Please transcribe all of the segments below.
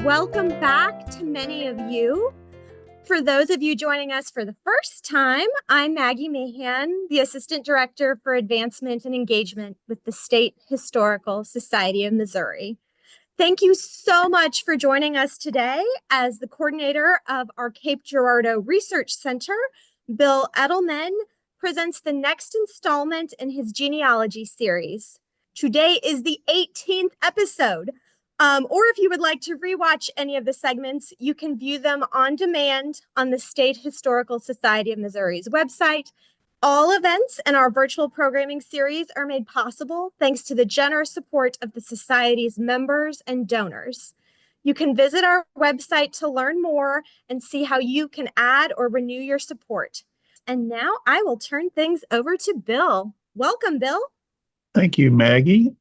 Welcome back to many of you. For those of you joining us for the first time, I'm Maggie Mahan, the Assistant Director for Advancement and Engagement with the State Historical Society of Missouri. Thank you so much for joining us today. As the coordinator of our Cape Girardeau Research Center, Bill Eddleman presents the next installment in his genealogy series. Today is the 18th episode. Or if you would like to rewatch any of the segments, you can view them on demand on the State Historical Society of Missouri's website. All events and our virtual programming series are made possible thanks to the generous support of the Society's members and donors. You can visit our website to learn more and see how you can add or renew your support. And now I will turn things over to Bill. Welcome, Bill. Thank you, Maggie.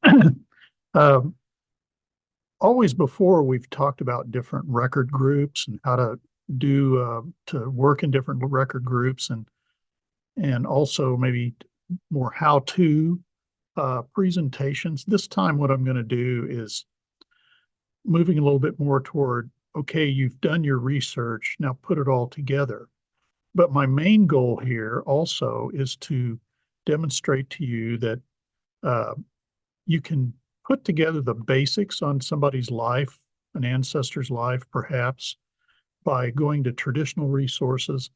Always before we've talked about different record groups and how to do to work in different record groups and also maybe more how-to presentations. This time what I'm going to do is moving a little bit more toward, okay, you've done your research, now put it all together. But my main goal here also is to demonstrate to you that you can put together the basics on somebody's life, an ancestor's life, perhaps, by going to traditional resources.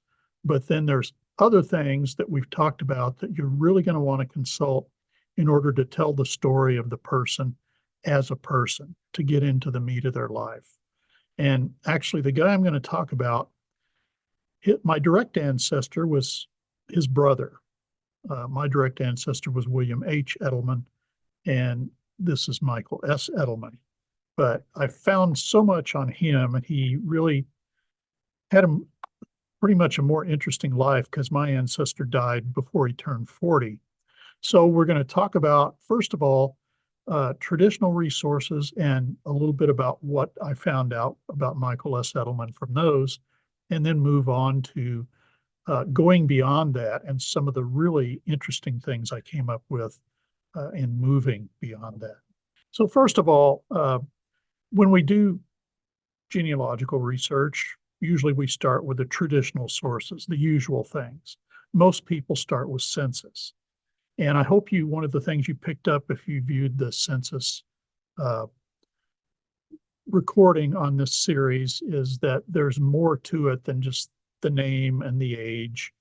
But then there's other things that we've talked about that you're really going to want to consult in order to tell the story of the person as a person, to get into the meat of their life. And actually, the guy I'm going to talk about, my direct ancestor was his brother. My direct ancestor was William H. Eddleman, and this is Michael S. Eddleman. But I found so much on him, and he really had pretty much a more interesting life because my ancestor died before he turned 40. So we're going to talk about, first of all, traditional resources and a little bit about what I found out about Michael S. Eddleman from those, and then move on to going beyond that and some of the really interesting things I came up with in moving beyond that. So first of all, when we do genealogical research, usually we start with the traditional sources, the usual things. Most people start with census. And I hope one of the things you picked up if you viewed the census recording on this series is that there's more to it than just the name and the age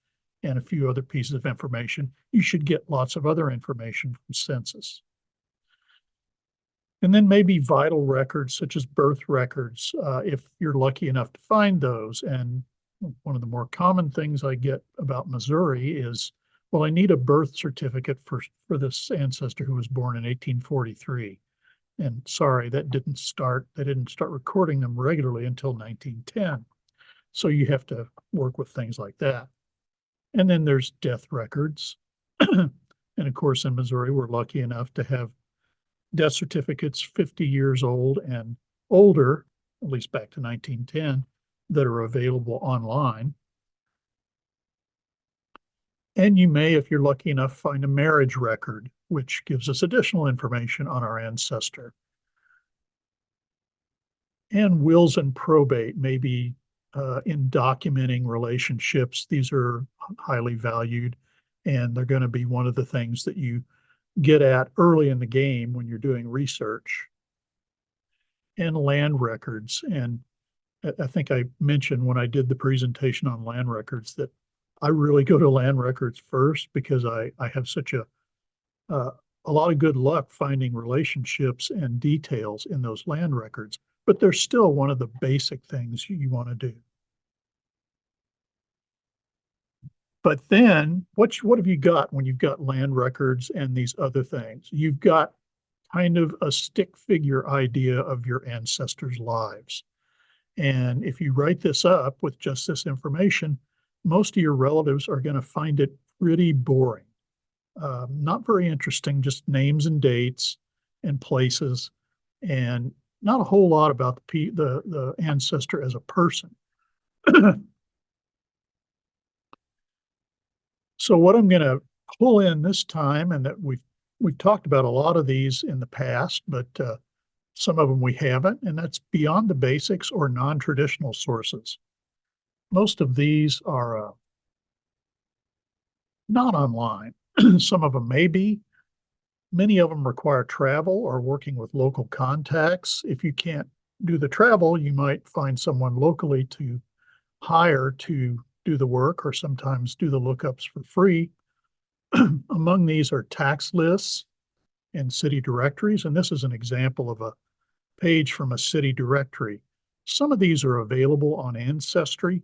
and a few other pieces of information. You should get lots of other information from census. And then maybe vital records such as birth records, if you're lucky enough to find those. And one of the more common things I get about Missouri is, well, I need a birth certificate for this ancestor who was born in 1843. And sorry, they didn't start recording them regularly until 1910. So you have to work with things like that. And then there's death records. And of course, in Missouri, we're lucky enough to have death certificates 50 years old and older, at least back to 1910, that are available online. And you may, if you're lucky enough, find a marriage record, which gives us additional information on our ancestor. And wills and probate, maybe in documenting relationships. These are highly valued, and they're going to be one of the things that you get at early in the game when you're doing research. And land records. And I think I mentioned when I did the presentation on land records that I really go to land records first because I have such a lot of good luck finding relationships and details in those land records, but they're still one of the basic things you want to do. But then what have you got when you've got land records and these other things? You've got kind of a stick figure idea of your ancestors' lives. And if you write this up with just this information, most of your relatives are going to find it pretty boring. Not very interesting, just names and dates and places, and not a whole lot about the ancestor as a person. So what I'm going to pull in this time, and that we've talked about a lot of these in the past, but Some of them we haven't, and that's beyond the basics or non-traditional sources. Most of these are not online. Some of them may be. Many of them require travel or working with local contacts. If you can't do the travel, you might find someone locally to hire to do the work or sometimes do the lookups for free. Among these are tax lists and city directories, and this is an example of a page from a city directory. Some of these are available on Ancestry,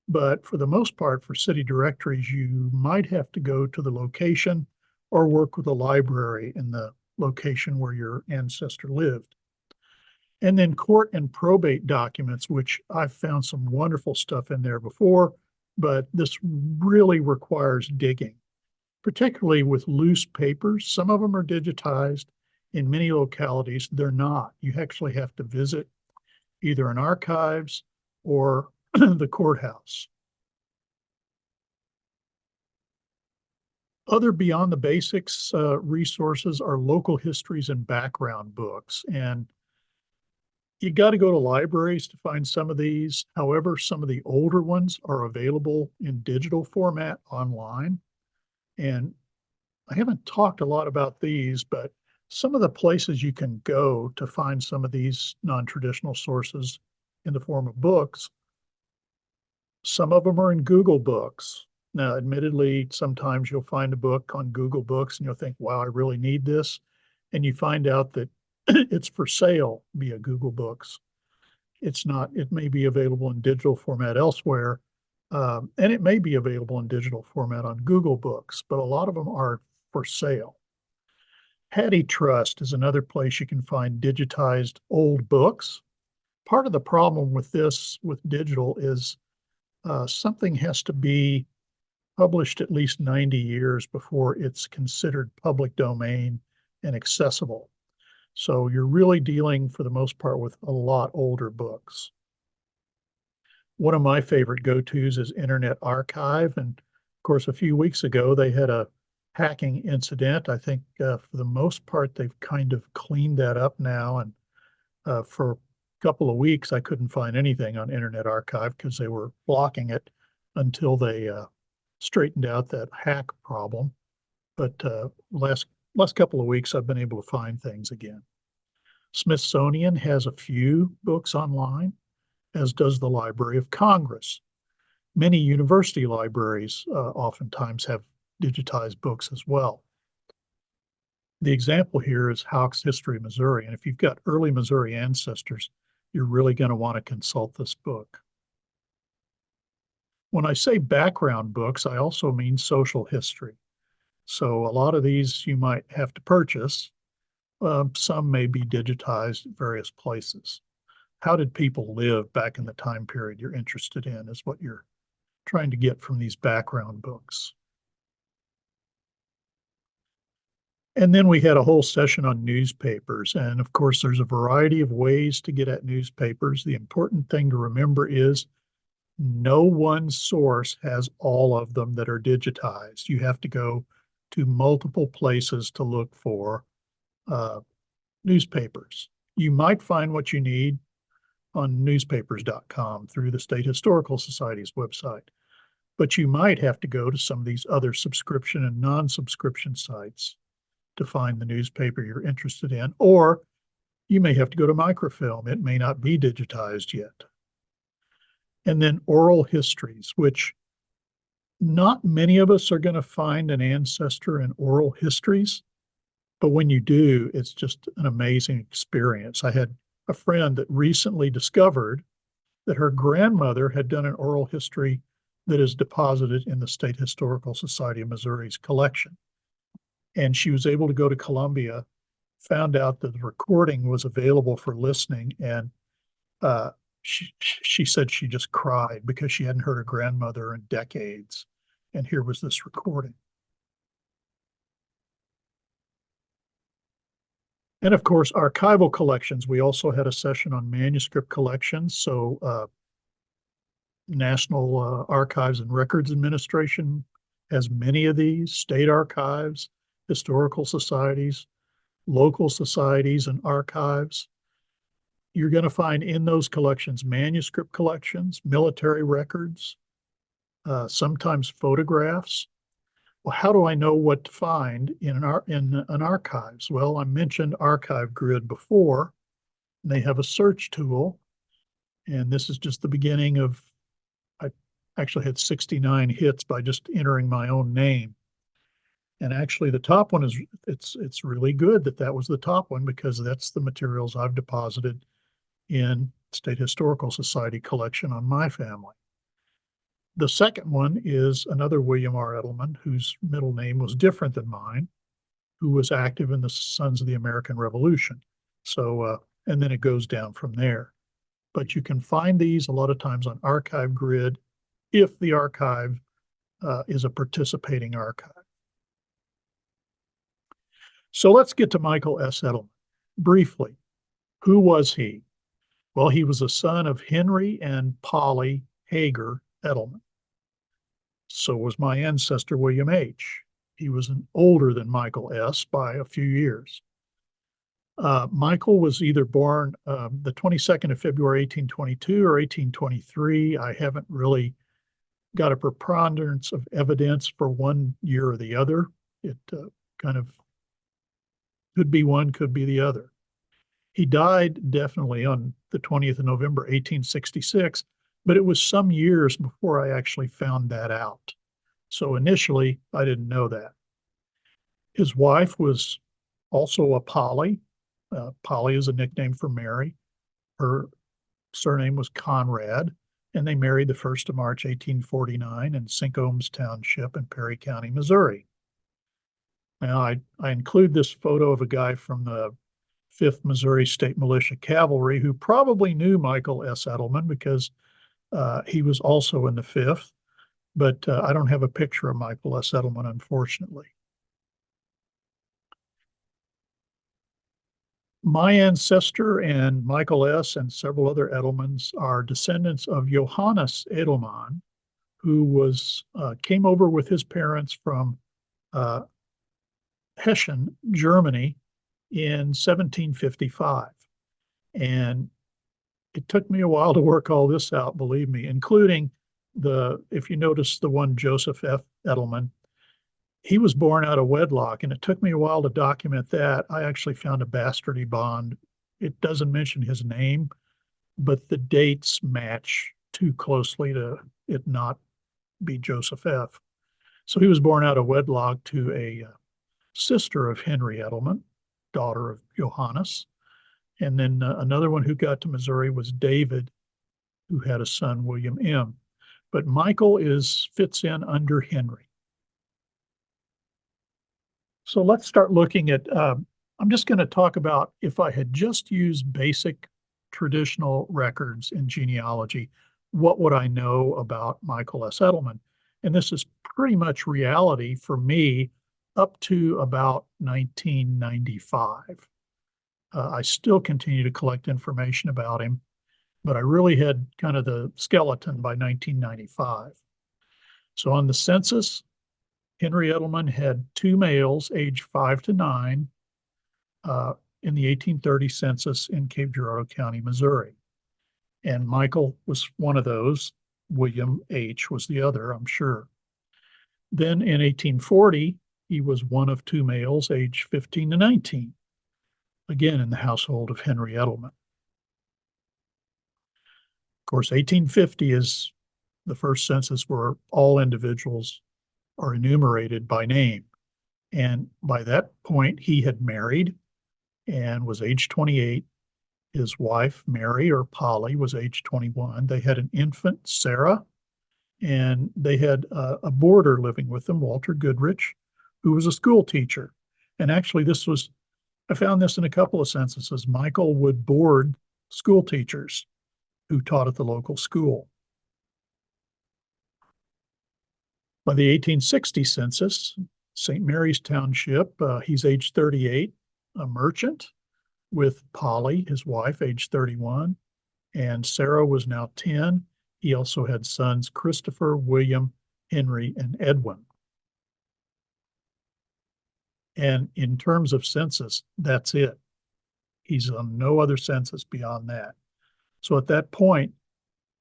but for the most part, for city directories, you might have to go to the location or work with a library in the location where your ancestor lived. And then court and probate documents, which I've found some wonderful stuff in there before, but this really requires digging, particularly with loose papers. Some of them are digitized. In many localities, they're not. You actually have to visit either an archives or the courthouse. Other beyond the basics resources are local histories and background books. And you got to go to libraries to find some of these. However, some of the older ones are available in digital format online. And I haven't talked a lot about these, but some of the places you can go to find some of these non-traditional sources in the form of books, some of them are in Google Books. Now, admittedly, sometimes you'll find a book on Google Books and you'll think, wow, I really need this. And you find out that it's for sale via Google Books. It's not, it may be available in digital format elsewhere, and it may be available in digital format on Google Books, but a lot of them are for sale. Hattie Trust is another place you can find digitized old books. Part of the problem with this, with digital, is something has to be published at least 90 years before it's considered public domain and accessible. So you're really dealing, for the most part, with a lot older books. One of my favorite go-tos is Internet Archive. And of course, a few weeks ago, they had a hacking incident. I think for the most part, they've kind of cleaned that up now. And for a couple of weeks, I couldn't find anything on Internet Archive because they were blocking it until they straightened out that hack problem. But last couple of weeks, I've been able to find things again. Smithsonian has a few books online, as does the Library of Congress. Many university libraries oftentimes have digitized books as well. The example here is Houck's History of Missouri, and if you've got early Missouri ancestors, you're really going to want to consult this book. When I say background books, I also mean social history. So a lot of these you might have to purchase. Some may be digitized at various places. How did people live back in the time period you're interested in is what you're trying to get from these background books. And then we had a whole session on newspapers. And of course, there's a variety of ways to get at newspapers. The important thing to remember is no one source has all of them that are digitized. You have to go to multiple places to look for newspapers. You might find what you need on newspapers.com through the State Historical Society's website, but you might have to go to some of these other subscription and non-subscription sites to find the newspaper you're interested in, or you may have to go to microfilm. It may not be digitized yet. And then oral histories, which not many of us are going to find an ancestor in oral histories, but when you do, it's just an amazing experience. I had a friend that recently discovered that her grandmother had done an oral history that is deposited in the State Historical Society of Missouri's collection. And she was able to go to Columbia, found out that the recording was available for listening, and she said she just cried because she hadn't heard her grandmother in decades. And here was this recording. And of course, archival collections. We also had a session on manuscript collections. So National Archives and Records Administration has many of these, state archives, historical societies, local societies and archives. You're going to find in those collections manuscript collections, military records, sometimes photographs. Well, how do I know what to find in an archives? Well, I mentioned Archive Grid before. They have a search tool, and this is just the beginning of, I actually had 69 hits by just entering my own name. And actually the top one is, it's really good that that was the top one, because that's the materials I've deposited in State Historical Society collection on my family. The second one is another William R. Eddleman, whose middle name was different than mine, who was active in the Sons of the American Revolution. So, and then it goes down from there. But you can find these a lot of times on Archive Grid if the archive is a participating archive. So let's get to Michael S. Eddleman. Briefly, who was he? Well, he was a son of Henry and Polly Hager Eddleman. So was my ancestor, William H. He was older than Michael S. by a few years. Michael was either born the 22nd of February, 1822 or 1823. I haven't really got a preponderance of evidence for one year or the other. It kind of could be one, could be the other. He died definitely on the 20th of November, 1866, but it was some years before I actually found that out. So initially, I didn't know that. His wife was also a Polly. Polly is a nickname for Mary. Her surname was Conrad, and they married the 1st of March, 1849 in Sincombs Township in Perry County, Missouri. Now, I include this photo of a guy from the 5th Missouri State Militia Cavalry who probably knew Michael S. Eddleman, because he was also in the 5th, but I don't have a picture of Michael S. Eddleman, unfortunately. My ancestor and Michael S. and several other Eddlemans are descendants of Johannes Eddleman, who was came over with his parents from Hessen, Germany in 1755. And it took me a while to work all this out, believe me, including if you notice the one Joseph F. Eddleman, he was born out of wedlock, and it took me a while to document that. I actually found a bastardy bond. It doesn't mention his name, but the dates match too closely to it not be Joseph F. So he was born out of wedlock to a sister of Henry Eddleman, daughter of Johannes. And then another one who got to Missouri was David, who had a son, William M. But Michael fits in under Henry. So let's start looking at, I'm just going to talk about if I had just used basic traditional records in genealogy, what would I know about Michael S. Eddleman? And this is pretty much reality for me up to about 1995. I still continue to collect information about him, but I really had kind of the skeleton by 1995. So on the census, Henry Eddleman had 2 males aged 5 to 9 in the 1830 census in Cape Girardeau County, Missouri. And Michael was one of those. William H. was the other, I'm sure. Then in 1840, he was one of 2 males aged 15 to 19, again in the household of Henry Eddleman. Of course, 1850 is the first census where all individuals are enumerated by name. And by that point, he had married and was age 28. His wife, Mary or Polly, was age 21. They had an infant, Sarah, and they had a boarder living with them, Walter Goodrich, who was a school teacher. And actually, I found this in a couple of censuses. Michael would board school teachers who taught at the local school. By the 1860 census, St. Mary's Township, he's age 38, a merchant, with Polly, his wife, age 31, and Sarah was now 10. He also had sons Christopher, William, Henry, and Edwin. And in terms of census, that's it. He's on no other census beyond that. So at that point,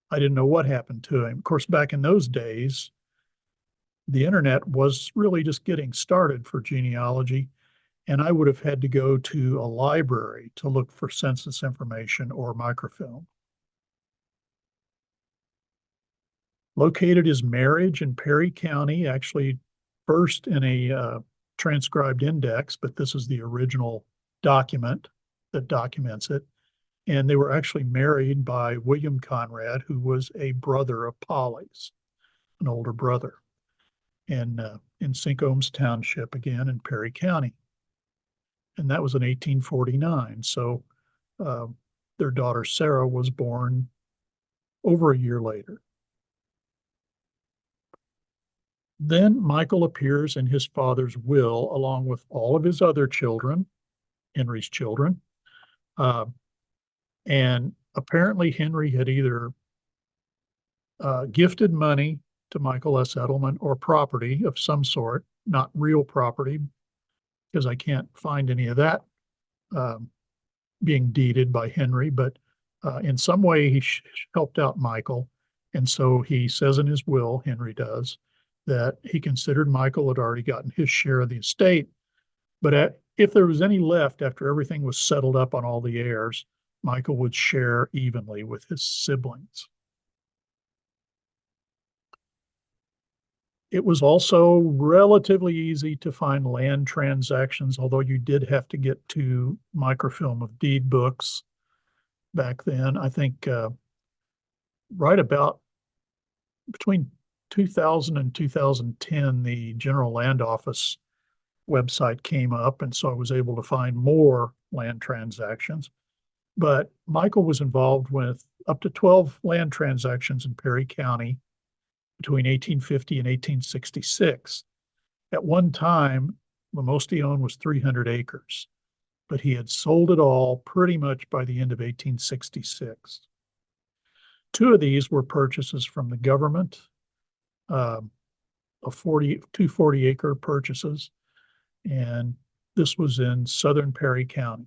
I didn't know what happened to him. Of course, back in those days, the internet was really just getting started for genealogy, and I would have had to go to a library to look for census information or microfilm. Located his marriage in Perry County, actually first in a transcribed index, but this is the original document that documents it. And they were actually married by William Conrad, who was a brother of Polly's, an older brother, in Sincombs Township, again in Perry County. And that was in 1849. So their daughter Sarah was born over a year later. Then Michael appears in his father's will along with all of his other children, Henry's children. And apparently Henry had either gifted money to Michael S. Eddleman or property of some sort, not real property, because I can't find any of that being deeded by Henry, but in some way he helped out Michael. And so he says in his will, Henry does, that he considered Michael had already gotten his share of the estate, but if there was any left after everything was settled up on all the heirs, Michael would share evenly with his siblings. It was also relatively easy to find land transactions, although you did have to get to microfilm of deed books back then. I think right about between 2000 and 2010, the General Land Office website came up, and so I was able to find more land transactions. But Michael was involved with up to 12 land transactions in Perry County between 1850 and 1866. At one time, the most he owned was 300 acres, but he had sold it all pretty much by the end of 1866. Two of these were purchases from the government, two 40-acre purchases, and this was in southern Perry County.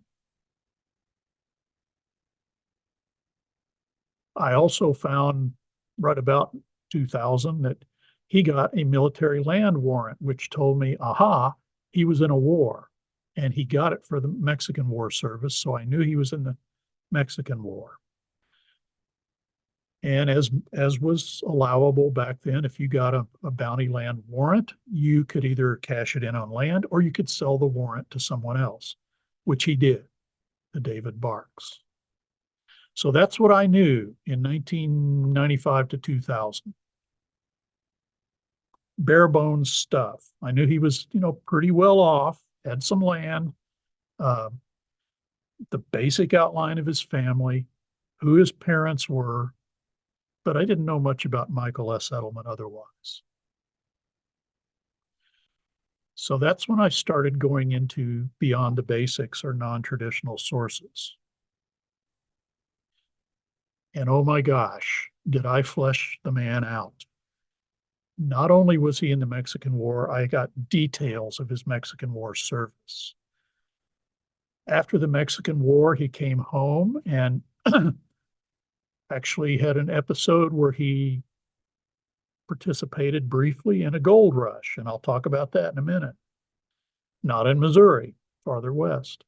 I also found right about 2000 that he got a military land warrant, which told me, aha, he was in a war, and he got it for the Mexican War Service, so I knew he was in the Mexican War. And as was allowable back then, if you got a bounty land warrant, you could either cash it in on land or you could sell the warrant to someone else, which he did, to David Barks. So that's what I knew in 1995 to 2000. Bare bones stuff. I knew he was, pretty well off, had some land, the basic outline of his family, who his parents were, but I didn't know much about Michael S. Eddleman otherwise. So that's when I started going into beyond the basics or non-traditional sources. And oh my gosh, did I flesh the man out. Not only was he in the Mexican War, I got details of his Mexican War service. After the Mexican War, he came home and actually had an episode where he participated briefly in a gold rush, and I'll talk about that in a minute. Not in Missouri, farther west.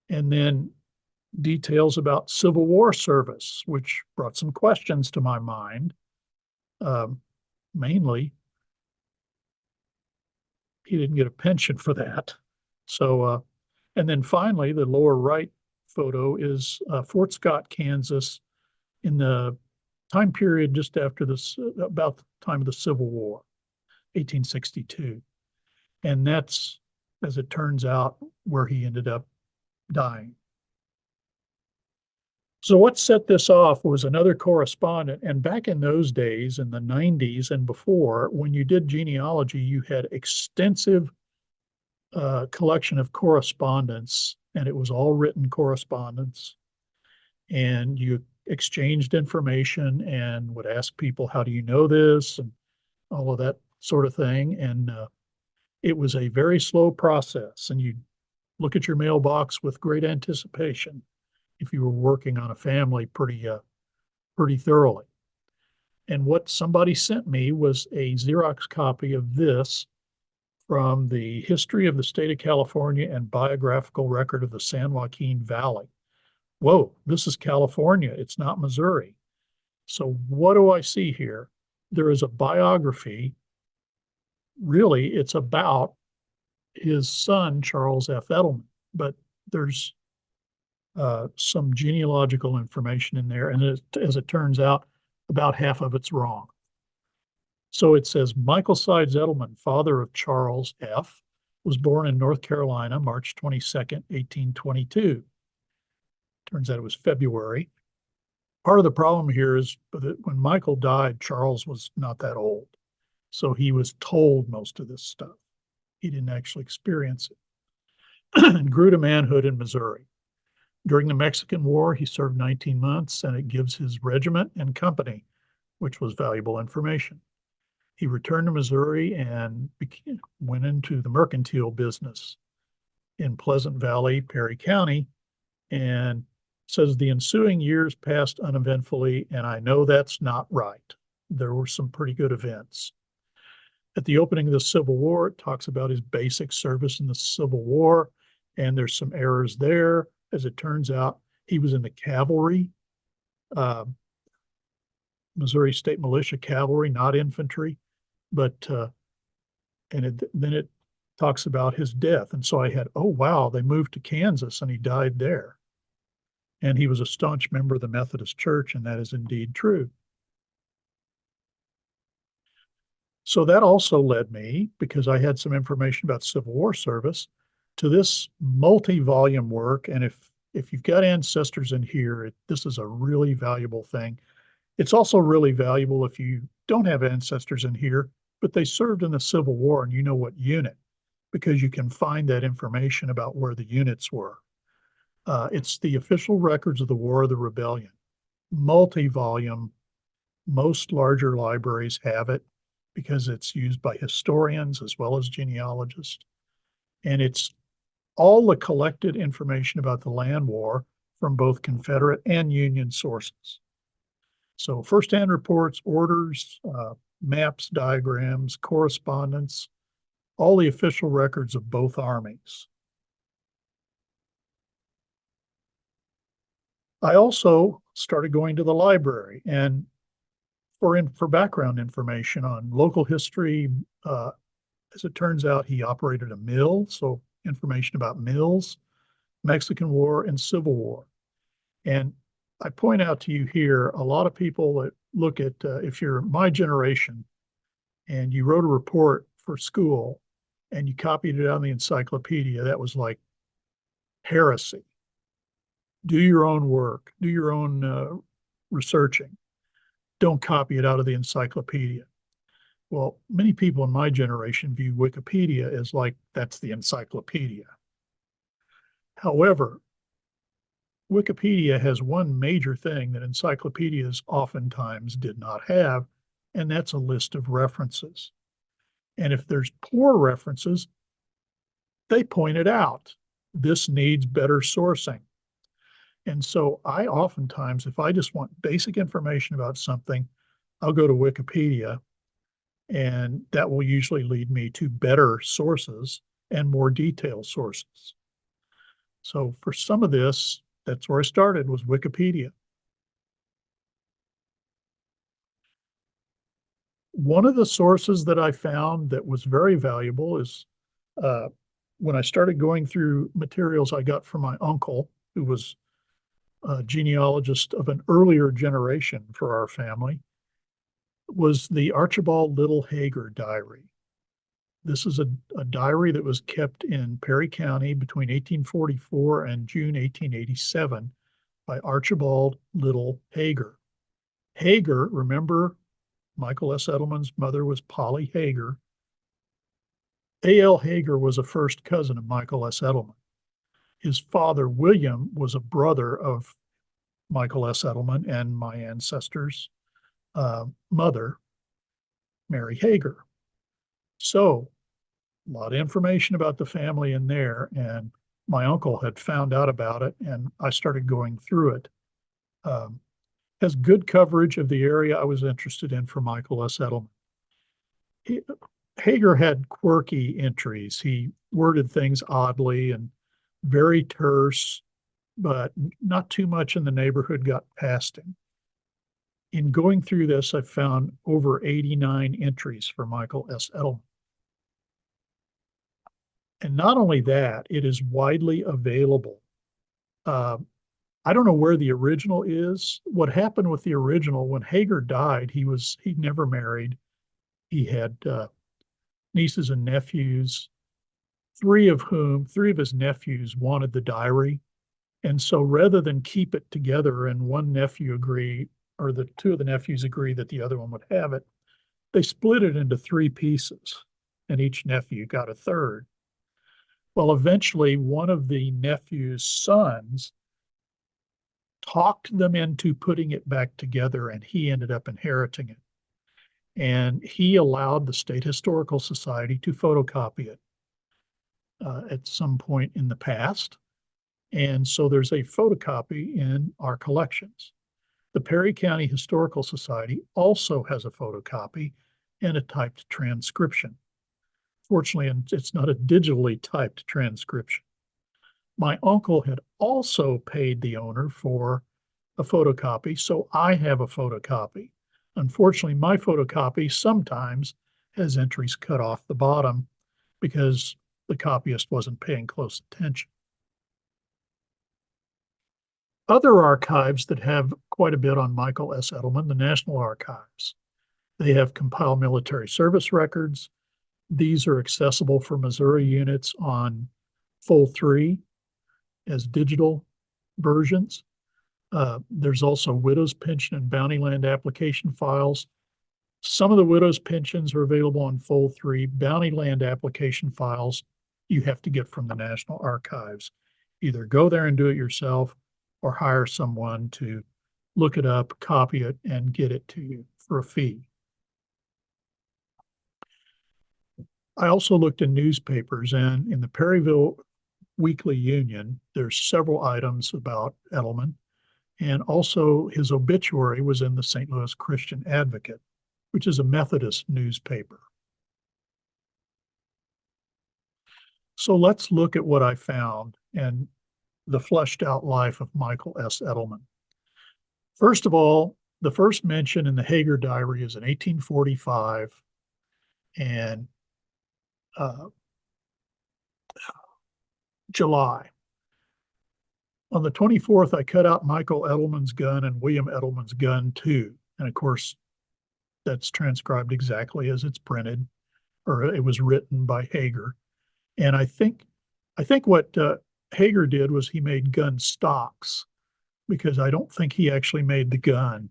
And then details about Civil War service, which brought some questions to my mind. Mainly, he didn't get a pension for that. So, and then finally, the lower right photo is Fort Scott, Kansas, in the time period just after this, about the time of the Civil War, 1862. And that's, as it turns out, where he ended up dying. So what set this off was another correspondent. And back in those days, in the 90s and before, when you did genealogy, you had extensive collection of correspondence, and it was all written correspondence. And you exchanged information and would ask people, how do you know this? And all of that sort of thing. And it was a very slow process. And you look at your mailbox with great anticipation if you were working on a family pretty thoroughly. And what somebody sent me was a Xerox copy of this from the History of the State of California and Biographical Record of the San Joaquin Valley. Whoa, this is California. It's not Missouri. So what do I see here? There is a biography. Really, it's about his son, Charles F. Eddleman, but there's some genealogical information in there. And as it turns out, about half of it's wrong. So it says Michael Sides Eddleman, father of Charles F., was born in North Carolina, March 22nd, 1822. Turns out it was February. Part of the problem here is that when Michael died, Charles was not that old. So he was told most of this stuff. He didn't actually experience it. And grew to manhood in Missouri. During the Mexican War, he served 19 months, and it gives his regiment and company, which was valuable information. He returned to Missouri and went into the mercantile business in Pleasant Valley, Perry County, and says the ensuing years passed uneventfully, and I know that's not right. There were some pretty good events. At the opening of the Civil War, it talks about his basic service in the Civil War, and there's some errors there. As it turns out, he was in the cavalry, Missouri State Militia Cavalry, not infantry. But then it talks about his death. And so I had, oh, wow, they moved to Kansas and he died there. And he was a staunch member of the Methodist Church, and that is indeed true. So that also led me, because I had some information about Civil War service, to this multi-volume work. And if you've got ancestors in here, this is a really valuable thing. It's also really valuable if you don't have ancestors in here, but they served in the Civil War and you know what unit, because you can find that information about where the units were. It's the official records of the War of the Rebellion, multi-volume. Most larger libraries have it because it's used by historians as well as genealogists. And it's all the collected information about the land war from both Confederate and Union sources. So firsthand reports, orders, maps, diagrams, correspondence, all the official records of both armies. I also started going to the library, and for background information on local history, as it turns out, he operated a mill, so information about mills, Mexican War, and Civil War. And I point out to you here, a lot of people that look at, if you're my generation and you wrote a report for school and you copied it out of the encyclopedia, that was like heresy. Do your own work, do your own researching. Don't copy it out of the encyclopedia. Well, many people in my generation view Wikipedia as like that's the encyclopedia. However, Wikipedia has one major thing that encyclopedias oftentimes did not have, and that's a list of references. And if there's poor references, they point it out. This needs better sourcing. And so I oftentimes, if I just want basic information about something, I'll go to Wikipedia, and that will usually lead me to better sources and more detailed sources. So for some of this, that's where I started, was Wikipedia. One of the sources that I found that was very valuable is when I started going through materials I got from my uncle, who was a genealogist of an earlier generation for our family, was the Archibald Little Hager diary. This is a diary that was kept in Perry County between 1844 and June 1887 by Archibald Little Hager. Hager, remember, Michael S. Eddleman's mother was Polly Hager. A.L. Hager was a first cousin of Michael S. Eddleman. His father, William, was a brother of Michael S. Eddleman and my ancestor's mother, Mary Hager. So a lot of information about the family in there. And my uncle had found out about it, and I started going through it. Has good coverage of the area I was interested in for Michael S. Eddleman. Hager had quirky entries. He worded things oddly and very terse, but not too much in the neighborhood got past him. In going through this, I found over 89 entries for Michael S. Eddleman. And not only that, it is widely available. I don't know where the original is. What happened with the original, when Hager died, he never married. He had nieces and nephews, three of his nephews wanted the diary. And so rather than keep it together and one nephew agree, or the two of the nephews agree that the other one would have it, they split it into three pieces, and each nephew got a third. Well, eventually one of the nephew's sons talked them into putting it back together, and he ended up inheriting it. And he allowed the State Historical Society to photocopy it at some point in the past. And so there's a photocopy in our collections. The Perry County Historical Society also has a photocopy and a typed transcription. Fortunately, it's not a digitally typed transcription. My uncle had also paid the owner for a photocopy, so I have a photocopy. Unfortunately, my photocopy sometimes has entries cut off the bottom because the copyist wasn't paying close attention. Other archives that have quite a bit on Michael S. Eddleman, the National Archives. They have compiled military service records. These are accessible for Missouri units on Full 3 as digital versions. There's also widow's pension and bounty land application files. Some of the widow's pensions are available on Full 3. Bounty land application files you have to get from the National Archives. Either go there and do it yourself or hire someone to look it up, copy it, and get it to you for a fee. I also looked in newspapers, and in the Perryville Weekly Union, there's several items about Eddleman, and also his obituary was in the St. Louis Christian Advocate, which is a Methodist newspaper. So let's look at what I found and the fleshed out life of Michael S. Eddleman. First of all, the first mention in the Hager Diary is in 1845, and July. On the 24th, I cut out Michael Eddleman's gun and William Eddleman's gun too. And of course, that's transcribed exactly as it's printed, or it was written by Hager. And I think what Hager did was he made gun stocks, because I don't think he actually made the gun.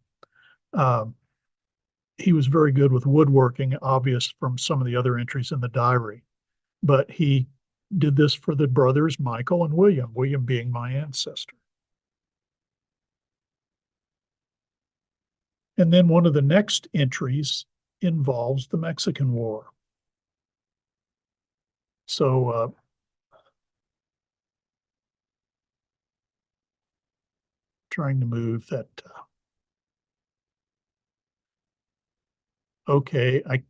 He was very good with woodworking, obvious from some of the other entries in the diary. But he did this for the brothers Michael and William, William being my ancestor. And then one of the next entries involves the Mexican War. So trying to move that. Okay, I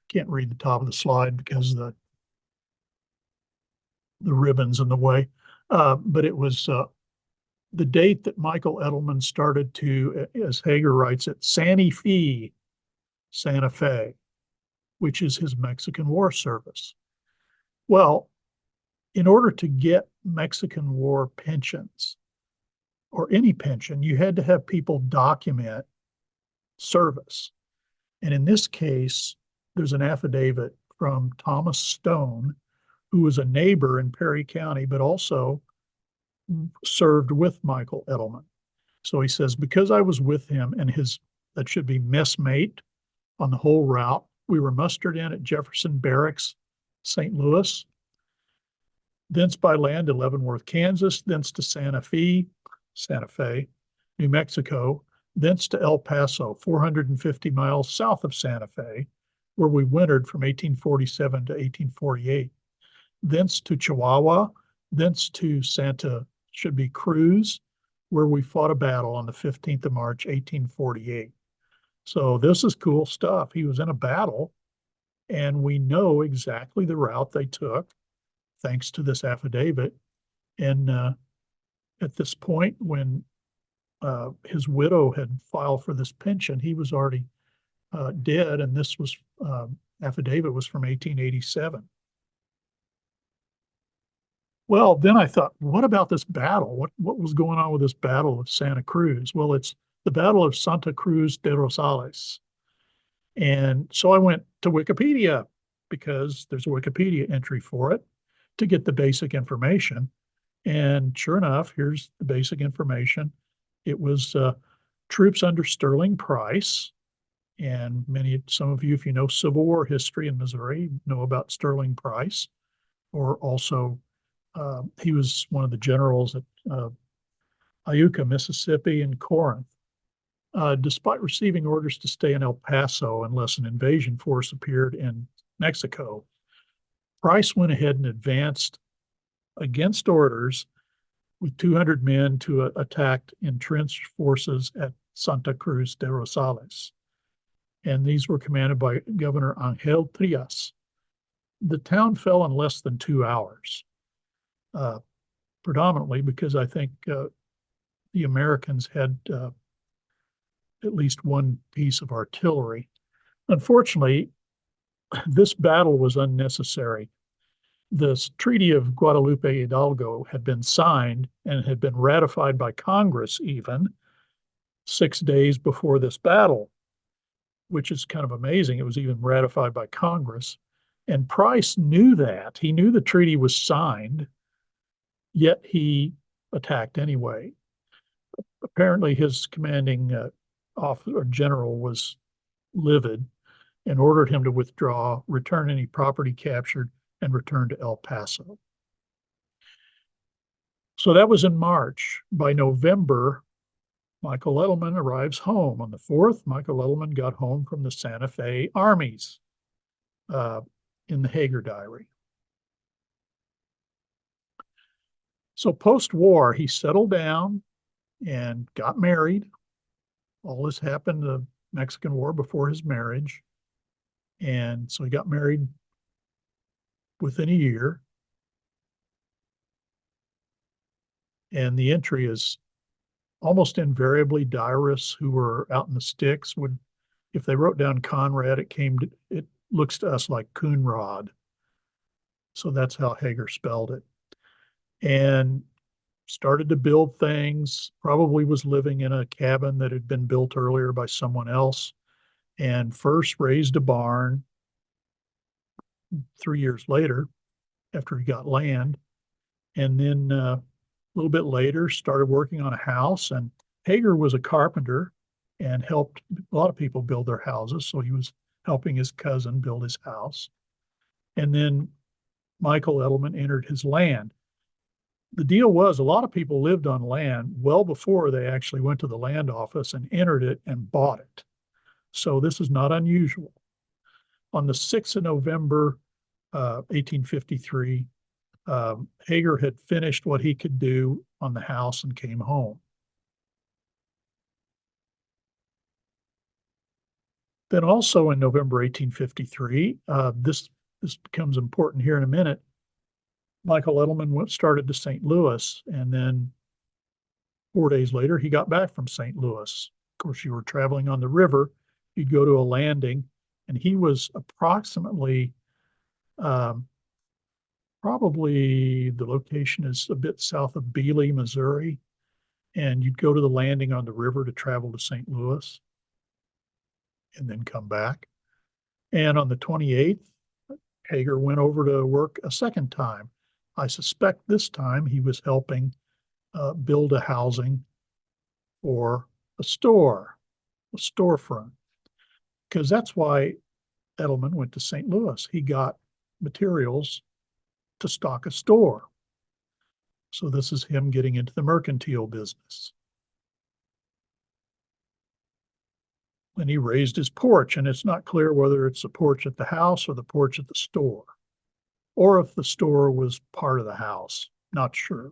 can't read the top of the slide because the ribbon's in the way. But it was the date that Michael Eddleman started to, as Hager writes it, Santa Fe, which is his Mexican War service. Well, in order to get Mexican War pensions, or any pension, you had to have people document service. And in this case, there's an affidavit from Thomas Stone, who was a neighbor in Perry County, but also served with Michael Eddleman. So he says, because I was with him and that should be messmate on the whole route, we were mustered in at Jefferson Barracks, St. Louis, thence by land to Leavenworth, Kansas, thence to Santa Fe, New Mexico, thence to El Paso, 450 miles south of Santa Fe, where we wintered from 1847 to 1848, thence to Chihuahua, thence to should be Cruz, where we fought a battle on the 15th of March, 1848. So this is cool stuff. He was in a battle, and we know exactly the route they took thanks to this affidavit. And at this point, when his widow had filed for this pension, he was already dead, and this was affidavit was from 1887. Well, then I thought, what about this battle? What was going on with this battle of Santa Cruz? Well, it's the Battle of Santa Cruz de Rosales. And so I went to Wikipedia because there's a Wikipedia entry for it to get the basic information. And sure enough, here's the basic information. It was troops under Sterling Price. And some of you, if you know Civil War history in Missouri, know about Sterling Price, or also he was one of the generals at Iuka, Mississippi, and Corinth. Despite receiving orders to stay in El Paso unless an invasion force appeared in Mexico, Price went ahead and advanced against orders with 200 men to attack entrenched forces at Santa Cruz de Rosales. And these were commanded by Governor Angel Trias. The town fell in less than 2 hours. Predominantly because I think the Americans had at least one piece of artillery. Unfortunately, this battle was unnecessary. The Treaty of Guadalupe Hidalgo had been signed and had been ratified by Congress even 6 days before this battle, which is kind of amazing. It was even ratified by Congress. And Price knew that. He knew the treaty was signed, yet he attacked anyway. Apparently, his commanding officer or general was livid and ordered him to withdraw, return any property captured, and return to El Paso. So that was in March. By November, Michael Eddleman arrives home. On the 4th, Michael Eddleman got home from the Santa Fe armies in the Hager diary. So post-war, he settled down and got married. All this happened in the Mexican War before his marriage. And so he got married within a year. And the entry is almost invariably diarists who were out in the sticks would, if they wrote down Conrad, it looks to us like Coonrod. So that's how Hager spelled it. And started to build things, probably was living in a cabin that had been built earlier by someone else, and first raised a barn 3 years later after he got land. And then a little bit later started working on a house. And Hager was a carpenter and helped a lot of people build their houses. So he was helping his cousin build his house. And then Michael Eddleman entered his land. The deal was a lot of people lived on land well before they actually went to the land office and entered it and bought it. So this is not unusual. On the 6th of November, 1853, Hager had finished what he could do on the house and came home. Then also in November 1853, this becomes important here in a minute, Michael Eddleman started to St. Louis, and then 4 days later, he got back from St. Louis. Of course, you were traveling on the river, you'd go to a landing, and he was approximately, probably the location is a bit south of Bealey, Missouri, and you'd go to the landing on the river to travel to St. Louis and then come back. And on the 28th, Hager went over to work a second time. I suspect this time he was helping build a housing for a storefront, because that's why Eddleman went to St. Louis. He got materials to stock a store. So this is him getting into the mercantile business. And he raised his porch, and it's not clear whether it's the porch at the house or the porch at the store, or if the store was part of the house. not sure.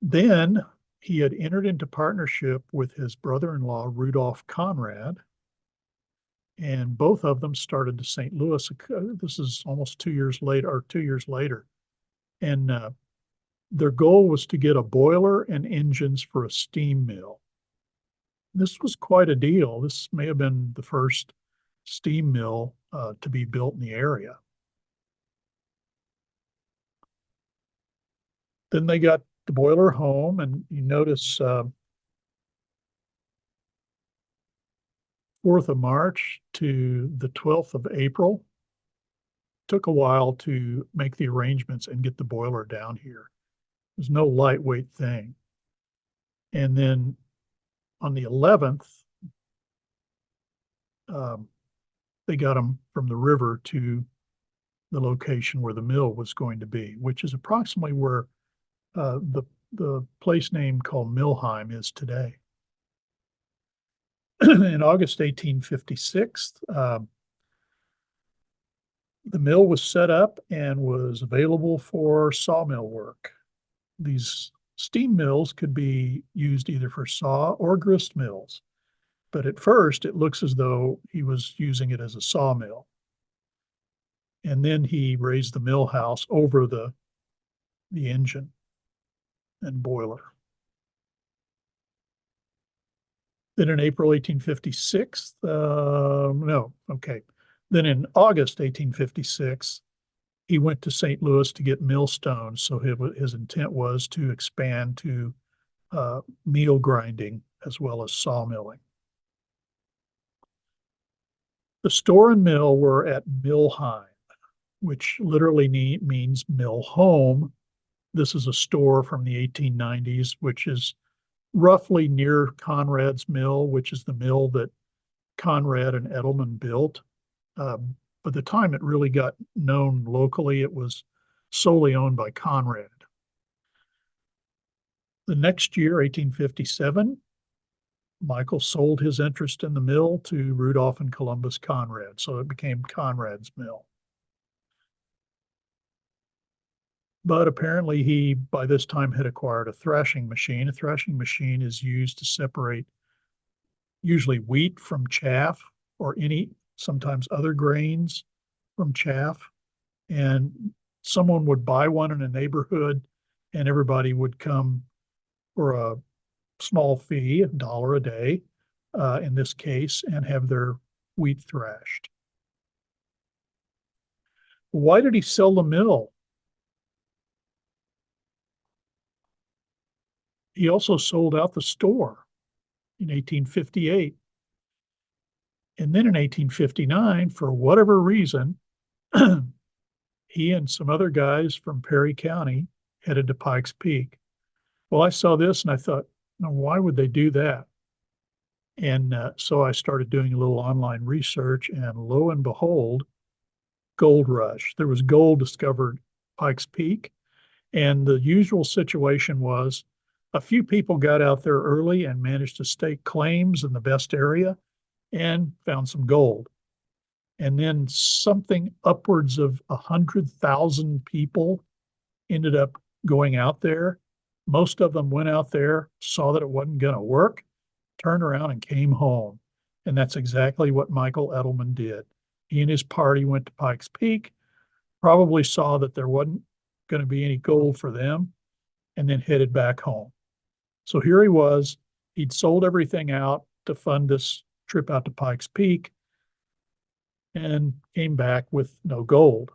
Then he had entered into partnership with his brother-in-law, Rudolph Conrad, and both of them started to St. Louis. This is almost 2 years later, or 2 years later. And their goal was to get a boiler and engines for a steam mill. This was quite a deal. This may have been the first steam mill to be built in the area. Then they got the boiler home, and you notice 4th of March to the 12th of April. Took a while to make the arrangements and get the boiler down here. It was no lightweight thing. And then on the 11th, they got them from the river to the location where the mill was going to be, which is approximately where the place name called Millheim is today. In August 1856, the mill was set up and was available for sawmill work. These steam mills could be used either for saw or grist mills, but at first it looks as though he was using it as a sawmill. And then he raised the mill house over the engine and boiler. Then in April 1856, Then in August 1856, he went to St. Louis to get millstone. So his intent was to expand to meal grinding as well as sawmilling. The store and mill were at Millheim, which literally means mill home. This is a store from the 1890s, which is roughly near Conrad's mill, which is the mill that Conrad and Eddleman built. By the time it really got known locally, it was solely owned by Conrad. The next year, 1857, Michael sold his interest in the mill to Rudolph and Columbus Conrad, so it became Conrad's mill. But apparently he, by this time, had acquired a thrashing machine. A thrashing machine is used to separate usually wheat from chaff or sometimes other grains from chaff. And someone would buy one in a neighborhood and everybody would come for a small fee, $1 a day, in this case, and have their wheat thrashed. Why did he sell the mill? He also sold out the store in 1858. And then in 1859, for whatever reason, he and some other guys from Perry County headed to Pikes Peak. Well, I saw this and I thought, now, why would they do that? And so I started doing a little online research, and lo and behold, gold rush. There was gold discovered Pikes Peak, and the usual situation was a few people got out there early and managed to stake claims in the best area and found some gold. And then something upwards of 100,000 people ended up going out there. Most of them went out there, saw that it wasn't going to work, turned around and came home. And that's exactly what Michael Eddleman did. He and his party went to Pikes Peak, probably saw that there wasn't going to be any gold for them, and then headed back home. So here he was. He'd sold everything out to fund this trip out to Pikes Peak and came back with no gold.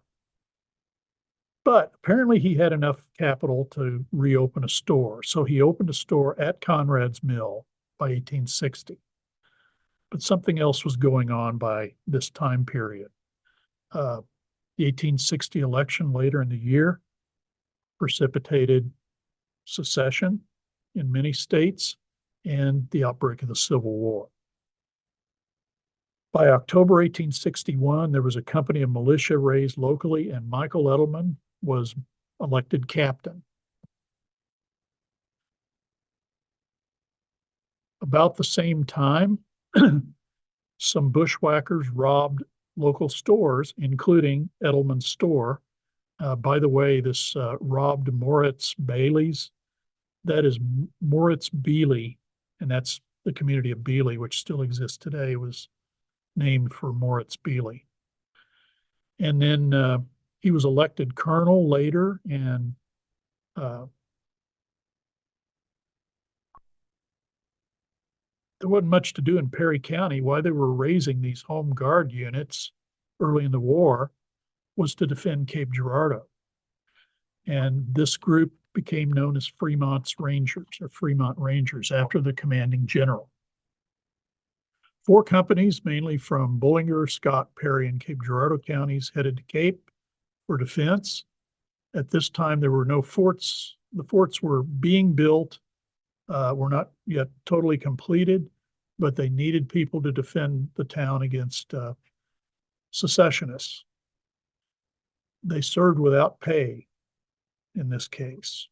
But apparently he had enough capital to reopen a store. So he opened a store at Conrad's Mill by 1860. But something else was going on by this time period. The 1860 election later in the year precipitated secession in many states and the outbreak of the Civil War. By October 1861, there was a company of militia raised locally, and Michael Eddleman was elected captain. About the same time, some bushwhackers robbed local stores, including Eddleman's store. By the way, this robbed Moritz Bailey's. That is Moritz Beeley, and that's the community of Beeley, which still exists today, was named for Moritz Beeley. And then he was elected colonel later, and there wasn't much to do in Perry County. Why they were raising these home guard units early in the war was to defend Cape Girardeau. And this group became known as Fremont's Rangers, or Fremont Rangers, after the commanding general. 4 companies, mainly from Bullinger, Scott, Perry, and Cape Girardeau counties, headed to Cape for defense. At this time, there were no forts. The forts were being built, were not yet totally completed, but they needed people to defend the town against secessionists. They served without pay in this case.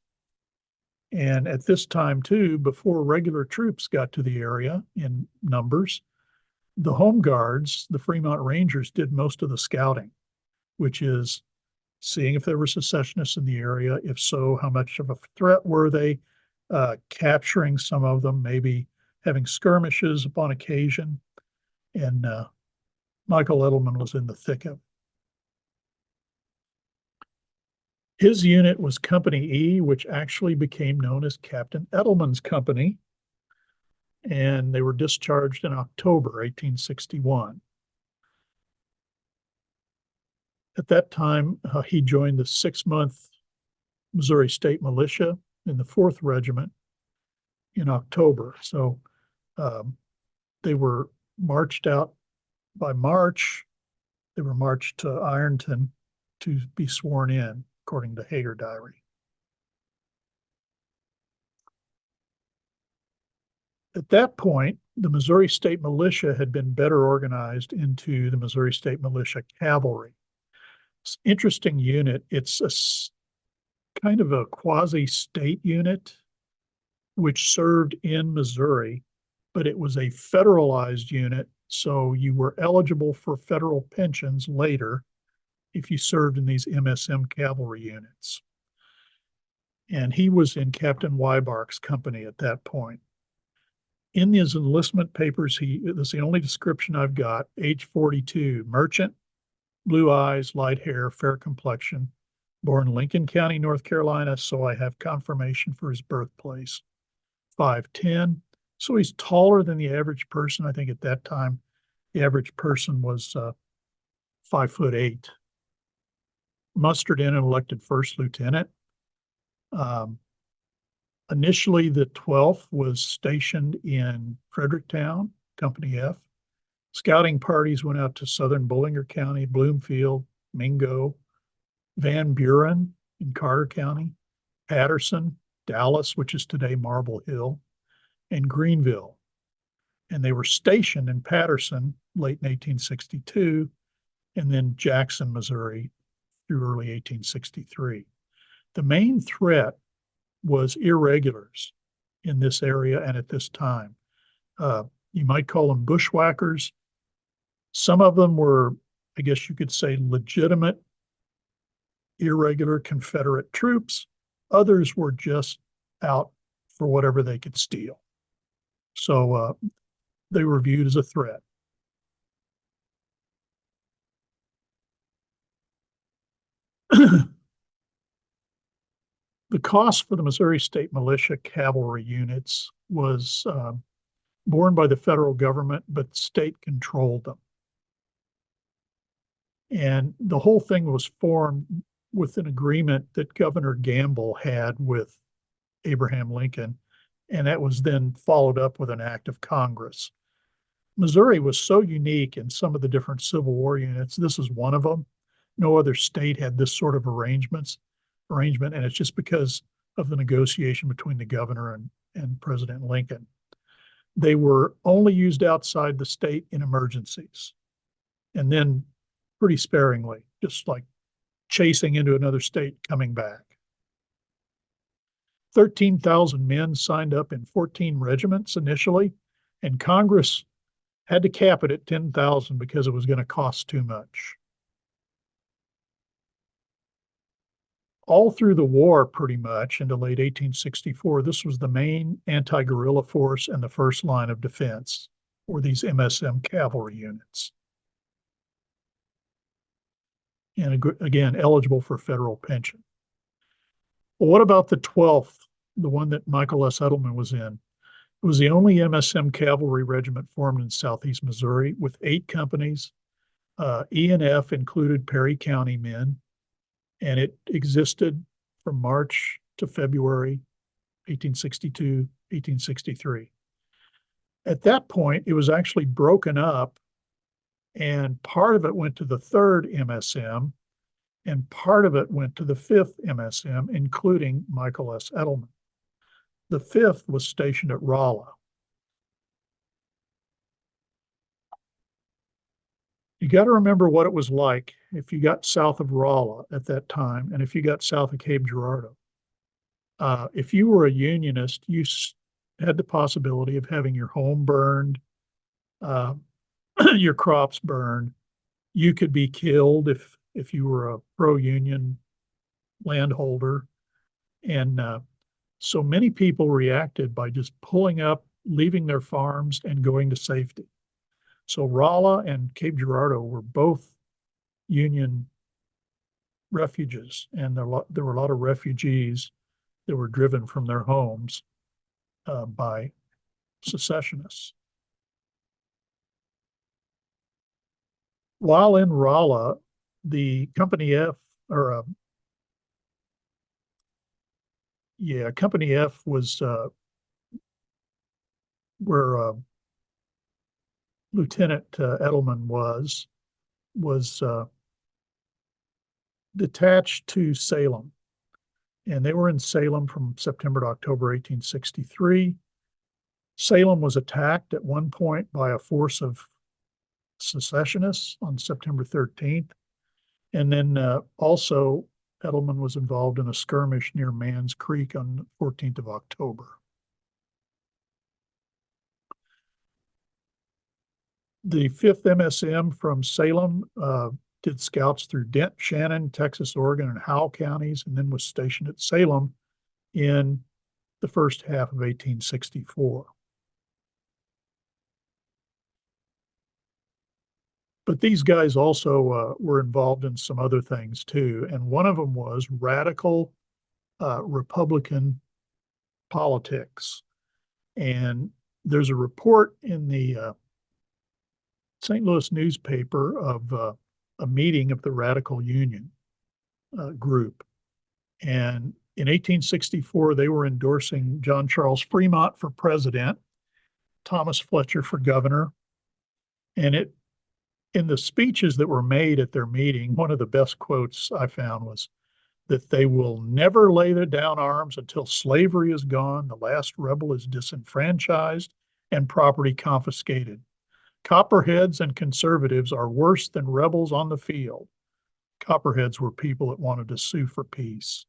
And at this time, too, before regular troops got to the area in numbers, the home guards, the Fremont Rangers, did most of the scouting, which is seeing if there were secessionists in the area. If so, how much of a threat were they? Capturing some of them, maybe having skirmishes upon occasion. And Michael Eddleman was in the thick of it. His unit was Company E, which actually became known as Captain Eddleman's Company, and they were discharged in October 1861. At that time, he joined the 6-month Missouri State Militia in the 4th Regiment in October. So they were marched out by March. They were marched to Ironton to be sworn in, according to Hager Diary. At that point, the Missouri State Militia had been better organized into the Missouri State Militia Cavalry. It's an interesting unit. It's a kind of a quasi-state unit which served in Missouri, but it was a federalized unit, so you were eligible for federal pensions later if you served in these MSM cavalry units. And he was in Captain Wybark's company at that point. In his enlistment papers, this is the only description I've got, age 42, merchant, blue eyes, light hair, fair complexion, born Lincoln County, North Carolina, so I have confirmation for his birthplace. 5'10", so he's taller than the average person. I think at that time, the average person was 5'8". Mustered in and elected first lieutenant. Initially, the 12th was stationed in Fredericktown, Company F. Scouting parties went out to southern Bullinger County, Bloomfield, Mingo, Van Buren in Carter County, Patterson, Dallas, which is today Marble Hill, and Greenville. And they were stationed in Patterson late in 1862, and then Jackson, Missouri, through early 1863. The main threat was irregulars in this area and at this time. You might call them bushwhackers. Some of them were, I guess you could say, legitimate irregular Confederate troops. Others were just out for whatever they could steal. So they were viewed as a threat. The cost for the Missouri State Militia cavalry units was borne by the federal government, but the state controlled them. And the whole thing was formed with an agreement that Governor Gamble had with Abraham Lincoln, and that was then followed up with an act of Congress. Missouri was so unique in some of the different Civil War units. This is one of them. No other state had this sort of arrangement, and it's just because of the negotiation between the governor and President Lincoln. They were only used outside the state in emergencies, and then pretty sparingly, just like chasing into another state, coming back. 13,000 men signed up in 14 regiments initially, and Congress had to cap it at 10,000 because it was going to cost too much. All through the war, pretty much into late 1864, this was the main anti-guerrilla force and the first line of defense were these MSM cavalry units. And again, eligible for federal pension. Well, what about the 12th, the one that Michael S. Eddleman was in? It was the only MSM cavalry regiment formed in southeast Missouri with 8 companies. E and F included Perry County men, and it existed from March to February 1862, 1863. At that point, it was actually broken up, and part of it went to the 3rd MSM, and part of it went to the 5th MSM, including Michael S. Eddleman. The 5th was stationed at Rolla. You got to remember what it was like if you got south of Rolla at that time, and if you got south of Cape Girardeau. If you were a Unionist, you had the possibility of having your home burned, your crops burned. You could be killed if you were a pro-Union landholder. And so many people reacted by just pulling up, leaving their farms, and going to safety. So Rolla and Cape Girardeau were both Union refuges, and there were a lot of refugees that were driven from their homes by secessionists. While in Rolla, the Company F, or Company F was where Lieutenant Eddleman was detached to Salem, and they were in Salem from September to October 1863. Salem was attacked at one point by a force of secessionists on September 13th, and then also Eddleman was involved in a skirmish near Mann's Creek on the 14th of October. The 5th MSM from Salem did scouts through Dent, Shannon, Texas, Oregon, and Howell counties, and then was stationed at Salem in the first half of 1864. But these guys also were involved in some other things too, and one of them was radical Republican politics. And there's a report in the St. Louis newspaper of a meeting of the Radical Union group. And in 1864, they were endorsing John Charles Fremont for president, Thomas Fletcher for governor. And in the speeches that were made at their meeting, one of the best quotes I found was that they will never lay down arms until slavery is gone, the last rebel is disenfranchised, and property confiscated. Copperheads and conservatives are worse than rebels on the field. Copperheads were people that wanted to sue for peace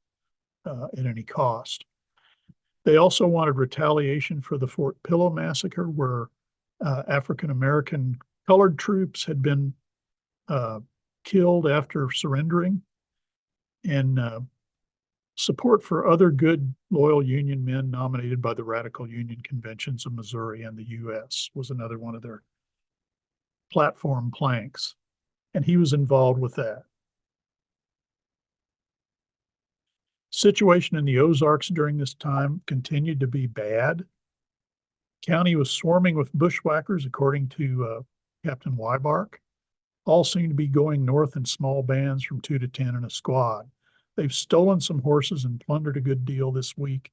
at any cost. They also wanted retaliation for the Fort Pillow massacre, where African-American colored troops had been killed after surrendering, and support for other good, loyal Union men nominated by the Radical Union Conventions of Missouri and the U.S. was another one of their platform planks, and he was involved with that. Situation in the Ozarks during this time continued to be bad. County was swarming with bushwhackers, according to Captain Wybark. All seem to be going north in small bands from 2 to 10 in a squad. They've stolen some horses and plundered a good deal this week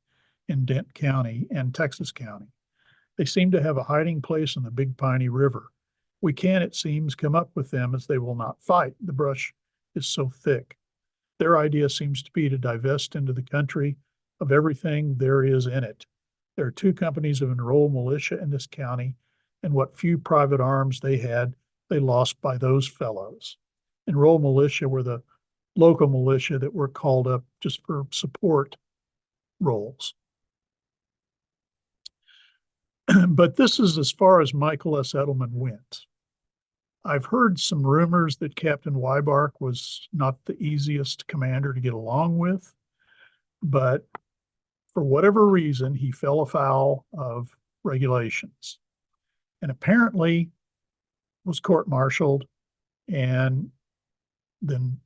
in Dent County and Texas County. They seem to have a hiding place in the Big Piney River. We can, it seems, come up with them, as they will not fight. The brush is so thick. Their idea seems to be to divest into the country of everything there is in it. There are 2 companies of enrolled militia in this county, and what few private arms they had, they lost by those fellows. Enrolled militia were the local militia that were called up just for support roles. But this is as far as Michael S. Eddleman went. I've heard some rumors that Captain Wybark was not the easiest commander to get along with, but for whatever reason, he fell afoul of regulations and apparently was court-martialed and then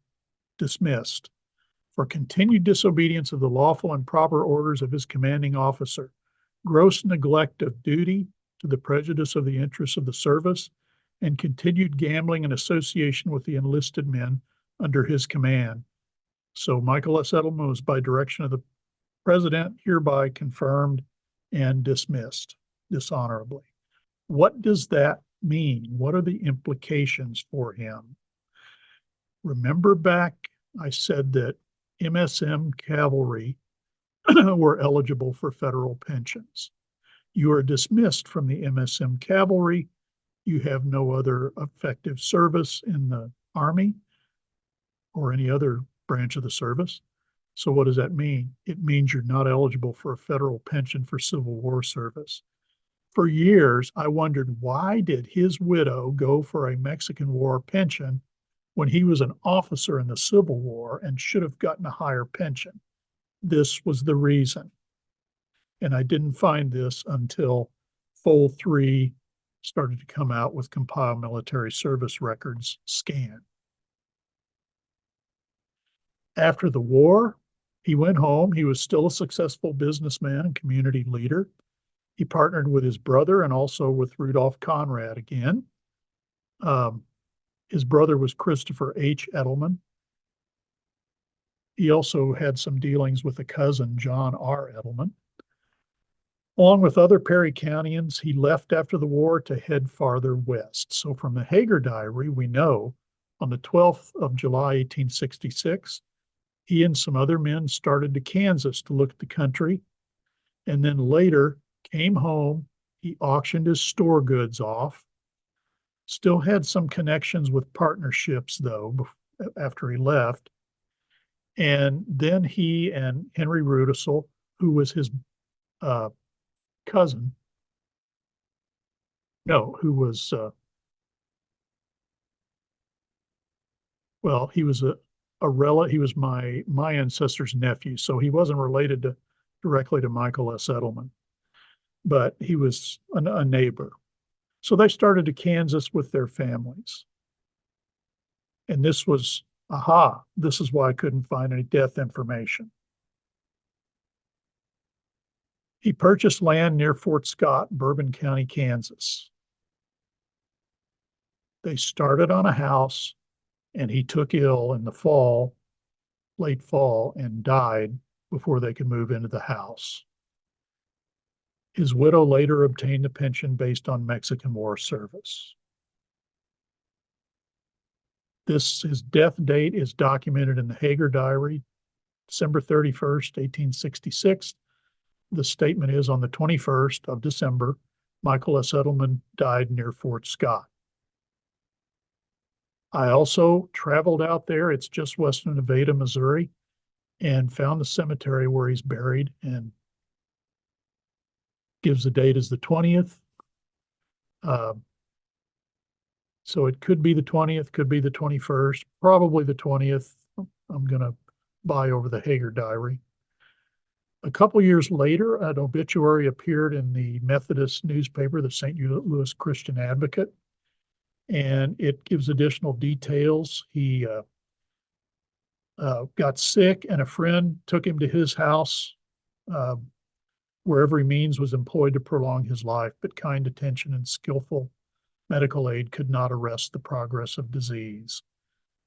dismissed for continued disobedience of the lawful and proper orders of his commanding officer, gross neglect of duty to the prejudice of the interests of the service, and continued gambling and association with the enlisted men under his command. So Michael S. Eddleman was, by direction of the president, hereby confirmed and dismissed dishonorably. What does that mean? What are the implications for him? Remember back, I said that MSM cavalry were eligible for federal pensions. You are dismissed from the MSM cavalry. You have no other effective service in the Army or any other branch of the service. So what does that mean? It means you're not eligible for a federal pension for Civil War service. For years, I wondered, why did his widow go for a Mexican War pension when he was an officer in the Civil War and should have gotten a higher pension? This was the reason. And I didn't find this until Fold 3 started to come out with Compile Military Service Records scan. After the war, he went home. He was still a successful businessman and community leader. He partnered with his brother and also with Rudolph Conrad again. His brother was Christopher H. Eddleman. He also had some dealings with a cousin, John R. Eddleman. Along with other Perry Countyans, he left after the war to head farther west. So from the Hager Diary, we know on the 12th of July, 1866, he and some other men started to Kansas to look at the country, and then later came home. He auctioned his store goods off, still had some connections with partnerships, though, after he left. And then he and Henry Rudisill, who was his cousin, no, who was, well, he was a relative. He was my ancestor's nephew, so he wasn't related directly to Michael S. Eddleman, but he was a neighbor. So they started to Kansas with their families. And this was, this is why I couldn't find any death information. He purchased land near Fort Scott, Bourbon County, Kansas. They started on a house, and he took ill in the fall, late fall, and died before they could move into the house. His widow later obtained a pension based on Mexican War service. His death date is documented in the Hager Diary, December 31st, 1866. The statement is, on the 21st of December, Michael S. Eddleman died near Fort Scott. I also traveled out there. It's just west of Nevada, Missouri, and found the cemetery where he's buried, and gives the date as the 20th. So it could be the 20th, could be the 21st, probably the 20th. I'm going to buy over the Hager Diary. A couple years later, an obituary appeared in the Methodist newspaper, the St. Louis Christian Advocate, and it gives additional details. He got sick, and a friend took him to his house, where every means was employed to prolong his life, but kind attention and skillful medical aid could not arrest the progress of disease.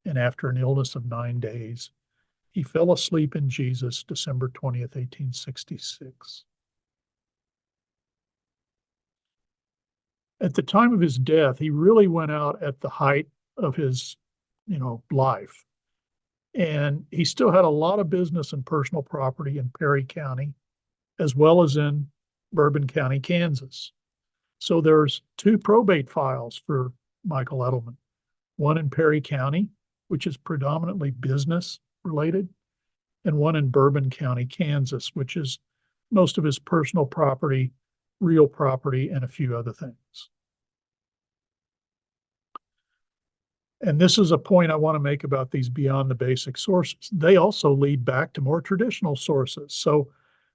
And after an illness of 9 days, he fell asleep in Jesus, December 20th, 1866. At the time of his death, he really went out at the height of his, life. And he still had a lot of business and personal property in Perry County, as well as in Bourbon County, Kansas. So there's 2 probate files for Michael Eddleman, one in Perry County, which is predominantly business related, and one in Bourbon County, Kansas, which is most of his personal property, real property, and a few other things. And this is a point I want to make about these beyond the basic sources. They also lead back to more traditional sources. So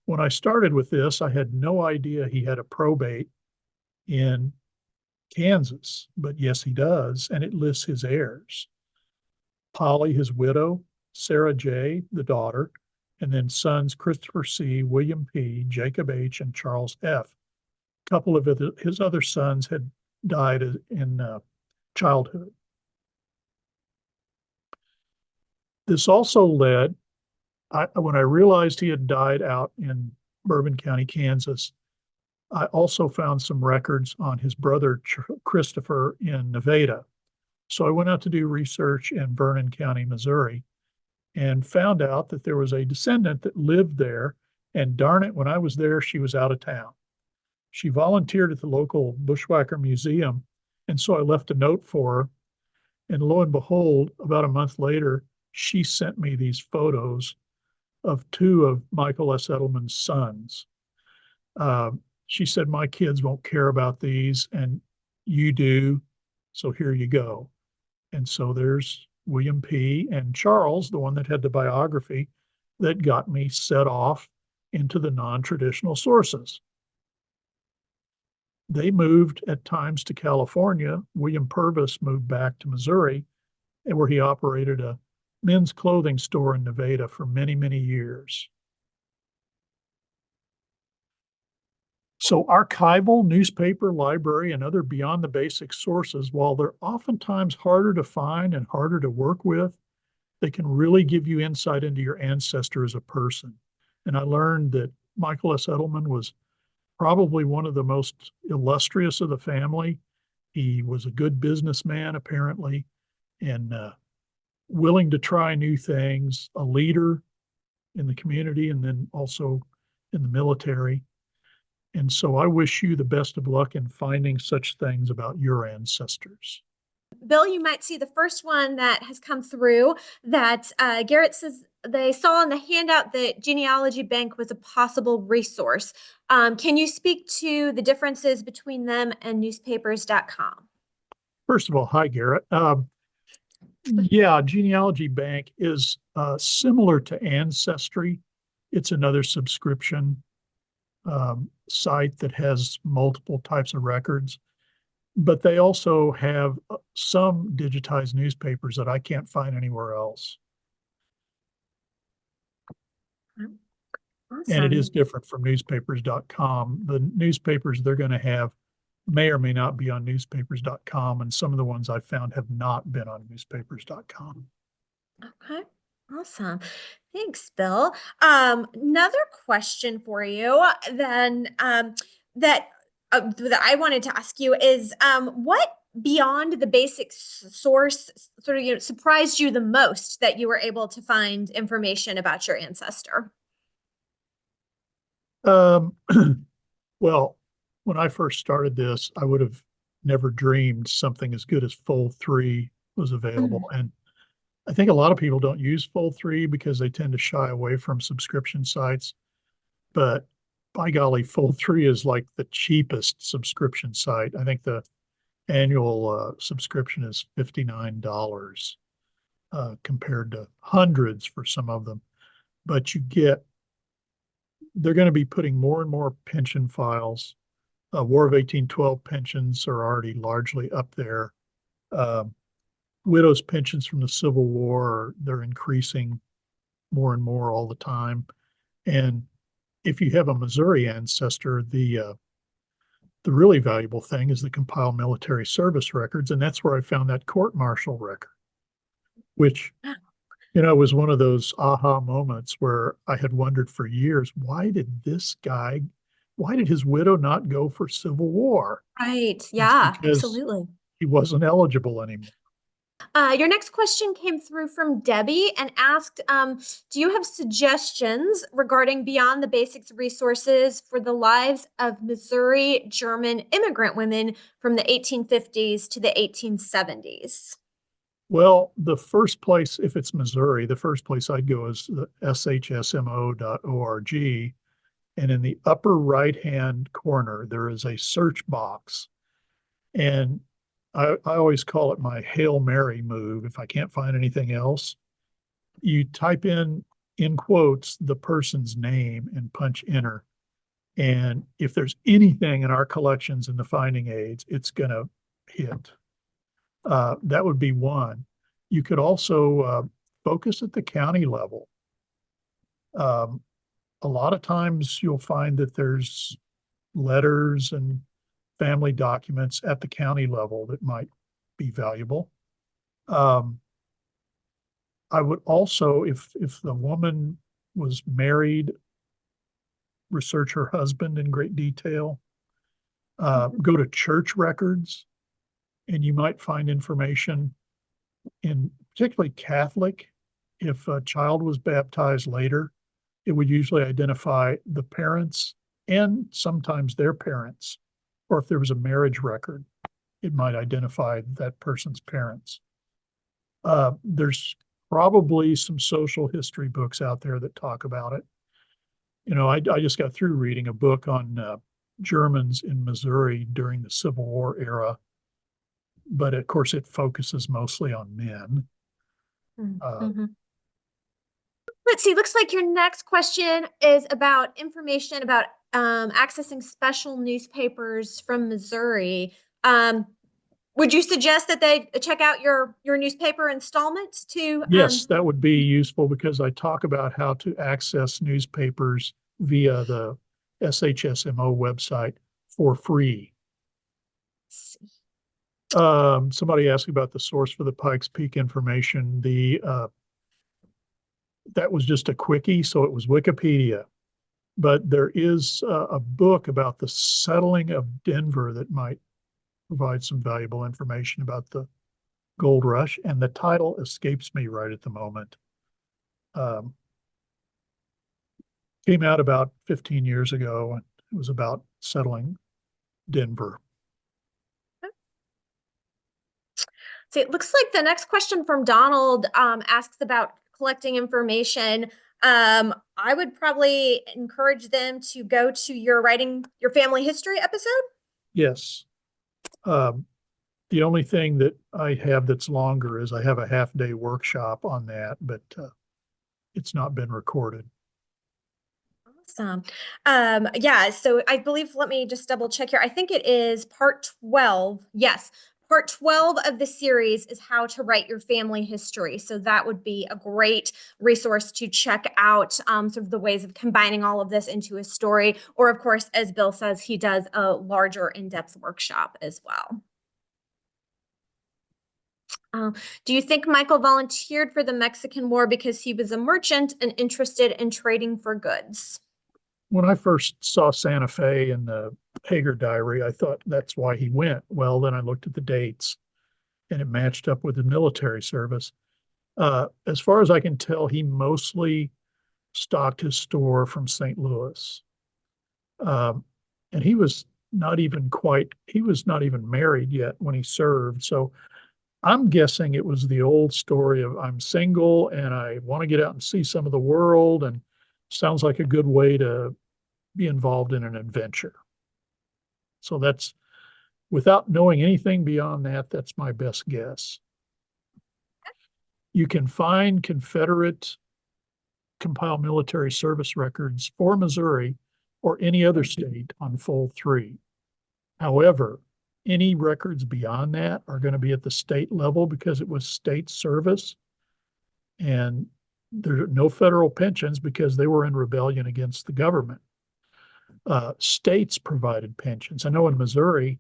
when I started with this, I had no idea he had a probate in Kansas, but yes, he does. And it lists his heirs: Polly, his widow; Sarah J., the daughter; and then sons Christopher C., William P., Jacob H., and Charles F. A couple of his other sons had died in childhood. This also led, when I realized he had died out in Bourbon County, Kansas, I also found some records on his brother Christopher in Nevada. So I went out to do research in Vernon County, Missouri, and found out that there was a descendant that lived there. And darn it, when I was there, she was out of town. She volunteered at the local Bushwhacker Museum. And so I left a note for her. And lo and behold, about a month later, she sent me these photos of two of Michael S. Eddleman's sons. She said, "My kids won't care about these, and you do, so here you go." And so there's William P. and Charles, the one that had the biography, that got me set off into the non-traditional sources. They moved at times to California. William Purvis moved back to Missouri, where he operated a men's clothing store in Nevada for many, many years. So archival, newspaper, library, and other beyond the basic sources, while they're oftentimes harder to find and harder to work with, they can really give you insight into your ancestor as a person. And I learned that Michael S. Eddleman was probably one of the most illustrious of the family. He was a good businessman, apparently, and willing to try new things, a leader in the community, and then also in the military. And so I wish you the best of luck in finding such things about your ancestors. Bill, you might see the first one that has come through that Garrett says they saw in the handout that Genealogy Bank was a possible resource. Can you speak to the differences between them and newspapers.com? First of all, hi, Garrett. Yeah, Genealogy Bank is similar to Ancestry. It's another subscription site that has multiple types of records, but they also have some digitized newspapers that I can't find anywhere else. Awesome. And it is different from newspapers.com. The newspapers they're going to have may or may not be on newspapers.com, and some of the ones I've found have not been on newspapers.com. Okay, awesome. Thanks, Bill. Another question for you then that I wanted to ask you is what beyond the basic source sort of surprised you the most that you were able to find information about your ancestor? Well, when I first started this, I would have never dreamed something as good as Fold 3 was available. And I think a lot of people don't use Fold 3 because they tend to shy away from subscription sites. But by golly, Fold 3 is like the cheapest subscription site. I think the annual subscription is $59 compared to hundreds for some of them. But they're going to be putting more and more pension files. War of 1812 pensions are already largely up there. Widows' pensions from the Civil War, they're increasing more and more all the time. And if you have a Missouri ancestor, the really valuable thing is the compiled military service records. And that's where I found that court-martial record, which was one of those aha moments where I had wondered for years, why did his widow not go for Civil War? Right. It's Yeah, because absolutely. he wasn't eligible anymore. Your next question came through from Debbie and asked, do you have suggestions regarding beyond the basics resources for the lives of Missouri German immigrant women from the 1850s to the 1870s? Well, the first place, if it's Missouri, the first place I'd go is the shsmo.org. And in the upper right-hand corner, there is a search box. And I always call it my Hail Mary move. If I can't find anything else, you type in quotes, the person's name and punch enter. And if there's anything in our collections in the finding aids, it's going to hit. That would be one. You could also focus at the county level. A lot of times you'll find that there's letters and family documents at the county level that might be valuable. I would also, if the woman was married, research her husband in great detail. Go to church records, and you might find information in particularly Catholic. If a child was baptized later, it would usually identify the parents and sometimes their parents. Or if there was a marriage record, it might identify that person's parents. There's probably some social history books out there that talk about it. You know, I just got through reading a book on Germans in Missouri during the Civil War era, but of course it focuses mostly on men. Mm-hmm. Let's see, looks like your next question is about information about accessing special newspapers from Missouri. Would you suggest that they check out your newspaper installments to Yes, that would be useful because I talk about how to access newspapers via the SHSMO website for free. Somebody asked about the source for the Pikes Peak information. That was just a quickie, so it was Wikipedia. But there is a book about the settling of Denver that might provide some valuable information about the gold rush, and the title escapes me right at the moment. Came out about 15 years ago, and it was about settling Denver. So it looks like the next question from Donald asks about collecting information. I would probably encourage them to go to your writing your family history episode. Yes. The only thing that I have that's longer is I have a half-day workshop on that, but it's not been recorded. Awesome. Yeah, so I believe, let me just double check here. I think it is part 12. Yes, part 12 of the series is how to write your family history. So that would be a great resource to check out sort of the ways of combining all of this into a story. Or, of course, as Bill says, he does a larger in-depth workshop as well. Do you think Michael volunteered for the Mexican War because he was a merchant and interested in trading for goods? When I first saw Santa Fe in the Hager diary, I thought that's why he went. Well, then I looked at the dates and it matched up with the military service. As far as I can tell, he mostly stocked his store from St. Louis. And he was not even married yet when he served. So I'm guessing it was the old story of I'm single and I want to get out and see some of the world, and sounds like a good way to be involved in an adventure. So that's, without knowing anything beyond that, that's my best guess. You can find Confederate compiled military service records for Missouri or any other state on Fold 3. However, any records beyond that are going to be at the state level because it was state service. And there are no federal pensions because they were in rebellion against the government. States provided pensions. I know in Missouri,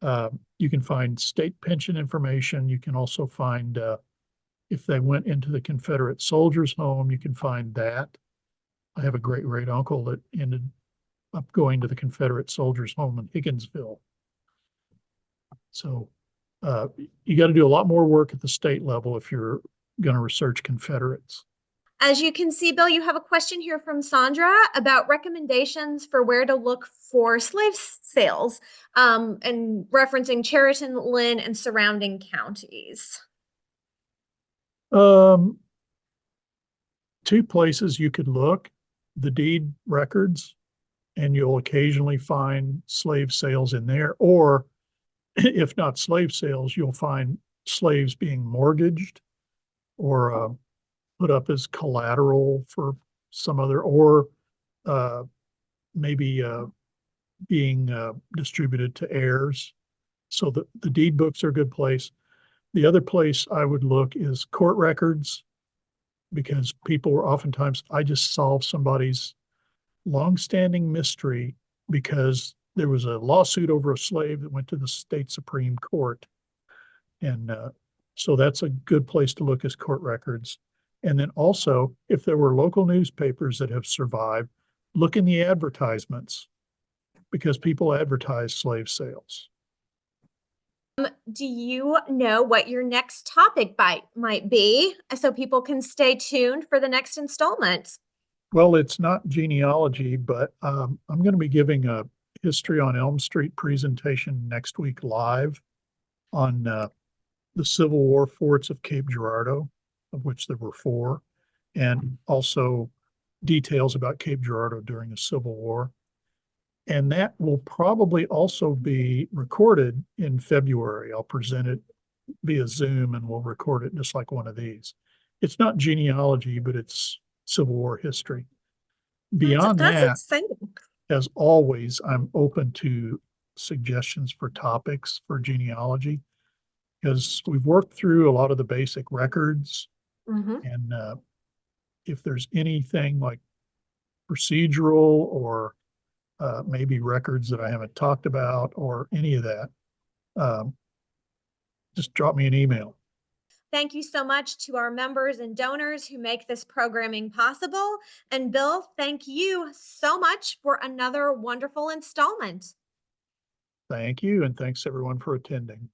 you can find state pension information. You can also find, if they went into the Confederate soldiers' home, you can find that. I have a great uncle that ended up going to the Confederate soldiers' home in Higginsville. So you got to do a lot more work at the state level if you're going to research Confederates. As you can see, Bill, you have a question here from Sandra about recommendations for where to look for slave sales and referencing Chariton, Lynn, and surrounding counties. Two places you could look: the deed records and you'll occasionally find slave sales in there, or if not slave sales, you'll find slaves being mortgaged or put up as collateral for some other, or maybe being distributed to heirs. So the deed books are a good place. The other place I would look is court records, because people were oftentimes, I just solved somebody's longstanding mystery because there was a lawsuit over a slave that went to the state Supreme Court. And so that's a good place to look, as court records. And then also, if there were local newspapers that have survived, look in the advertisements, because people advertise slave sales. Do you know what your next topic bite might be, so people can stay tuned for the next installment? Well, it's not genealogy, but I'm going to be giving a History on Elm Street presentation next week live on the Civil War forts of Cape Girardeau, of which there were 4, and also details about Cape Girardeau during the Civil War. And that will probably also be recorded in February. I'll present it via Zoom and we'll record it just like one of these. It's not genealogy, but it's Civil War history. Beyond That's that, exciting. as always, I'm open to suggestions for topics for genealogy, because we've worked through a lot of the basic records. And if there's anything like procedural or maybe records that I haven't talked about or any of that, just drop me an email. Thank you so much to our members and donors who make this programming possible. And Bill, thank you so much for another wonderful installment. Thank you, and thanks everyone for attending.